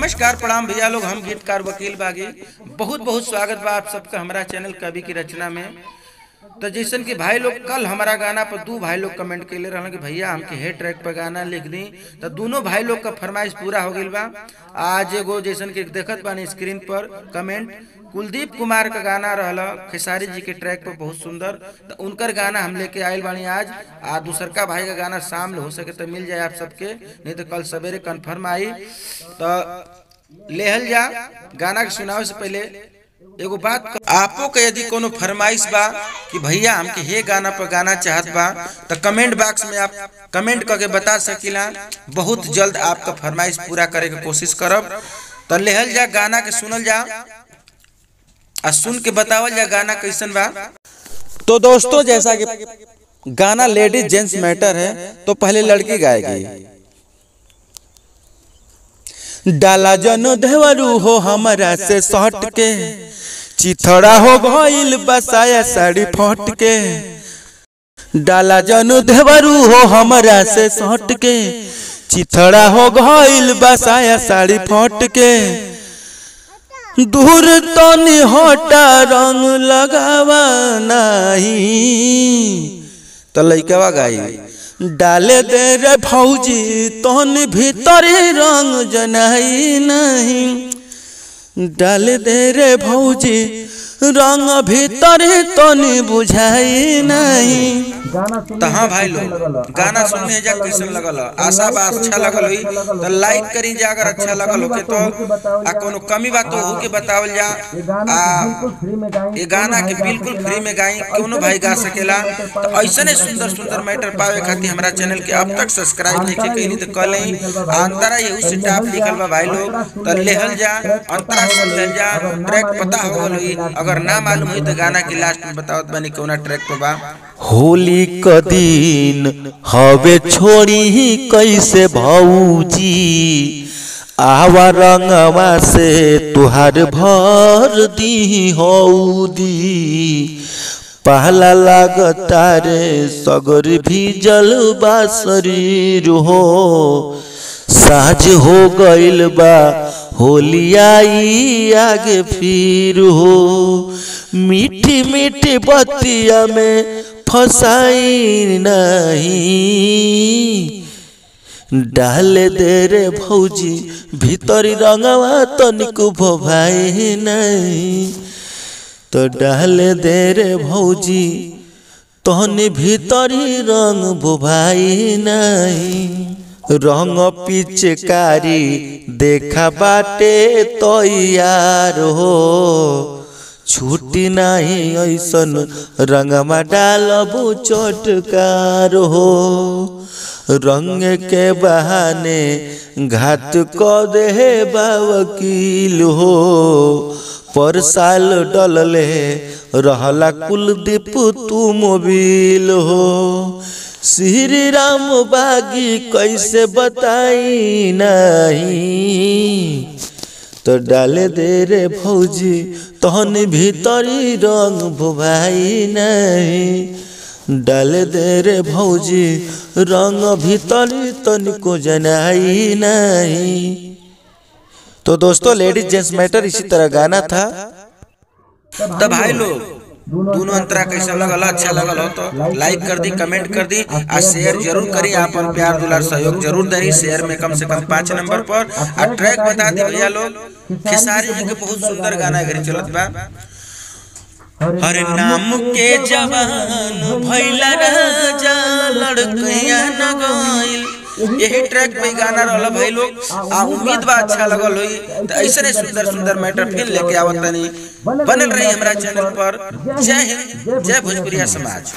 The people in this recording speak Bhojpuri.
नमस्कार प्रणाम भैया लोग, हम गीतकार वकील बागी बहुत बहुत स्वागत बा आप सबका हमारा चैनल कवि की रचना में। तो जैसन कि भाई लोग कल हमारा गाना पर दो भाई लोग कमेंट के ले रहा कि भैया हमके हे ट्रैक पर गाना लिख दी, तो दोनों भाई लोग का फरमाइश पूरा हो गई बा। आज एगो जैसन कि देखत बानी स्क्रीन पर कमेंट कुलदीप कुमार का गाना रहला खेसारी जी के ट्रैक पर बहुत सुंदर, तो उनकर गाना हम लेके आयल बानी आज। दूसर का भाई का गाना शाम हो सके तो मिल जाए आप सबके, नहीं तो कल सवेरे कन्फर्म आई। तो लेहल जा गाना के सुनावे से पहले एगो बात आपो के यदि कोनो फरमाइश बा कि भैया हमके हे गाना पर गाना चाहत बा तो कमेंट बॉक्स में आप कमेंट करके बता सकिला। बहुत जल्द आपका फरमाइश पूरा करे के कोशिश करब। तो लेहल जा गाना के सुनल जा और सुन के बतावल जा गाना कैसन बा। तो दोस्तों जैसा कि गाना लेडीज जेंट्स मैटर है, तो पहले लड़की गाएगी। डाला जनो देवरू हो हमरा से सट के, चिथड़ा हो गइल बसाया साड़ी फट के। डाला जनो देवरू हो हमरा से सट के, चिथड़ा हो गइल बसाया साड़ी फट के। दूर तनी हटा रंग लगावा नहीं, तो लइकवा गाई। डाले दे रे भौजी तन भीतर रंग जनाई नहीं, डाले दे रे भौजी रंग भीतर तनी बुझाई नहीं। तो हाँ भाई लोग गाना सुनने जा कैसन लगल, आशा बा अच्छा लगल हुई तो लाइक करी जा। अगर अच्छा लगल हो के तो कोनो कमी बात हो के बतावल जा। ये गाना के बिल्कुल फ्री में गाई, कोनो भाई गा सकेला। तो ऐसे सुंदर सुंदर मैटर पावे खातिर हमारा चैनल के अब तक सब्सक्राइब नहीं कैली तो कर लें। अंतरा यही से टाप लिखल बा भाई लोग, तो लेहल जा अंतरा सुन ले जा। ट्रैक पता हो गल हुई, अगर ना मालूम हुई तो गाना के लास्ट में बतावत बनी कौना ट्रैक पे बा। होली का दिन हवे छोड़ी ही कैसे भौजी, आवा रंगवा से तुहार भर दी हौदी। पहला लागता रे सगर भी जलबा शरीर हो, साज हो गइल बा होली आई आगे फिर हो। मीठी मीठी बतिया में फसाई नहीं, डाले दे रे भौजी भीतरी रंगवा तनिको भोभाई नहीं। तो डाले दे रे भौजी तहनी भीतरी रंग भोभाई नहीं। रंग पिचकारी देखा बाटे तो यार हो, छुट्टी नहीं ऐसन रंगमा डालबू चोटकार हो। रंग के बहाने घात को दे वकील हो, पर साल डलले रहला कुलदीप तू मोबिल हो। श्री राम बागी कैसे बताई नहीं, तो डाले दे रे भौजी तहन भीतरी रंग भुभाई नहीं। डाले दे रे भौजी रंग भीतरी तनिको जनाई नहीं। तो दोस्तों लेडीज जेंट्स मैटर इसी तरह गाना था। तो भाई लोग दोनों अंतरा कैसा लगल, अच्छा लगल हो तो लाइक कर दी, कमेंट कर दी और शेयर जरूर करी। आप प्यार दुलार सहयोग जरूर दे। शेयर में कम से कम 5 नंबर पर। और ट्रैक बता दी भैया लोग, खेसारी जी के बहुत सुंदर गाना घर चलत बा। हर नाम के जवान भइला राजा लड़कियां न गइल, यही ट्रैक पे गाना रहला भाई लोग। उम्मीद बा अच्छा लगल हुई। तो ऐसे सुंदर सुंदर मैटर फिर लेके आवत तनी। बनल रही हमारा चैनल पर। जय हिंद, जय भोजपुरिया समाज।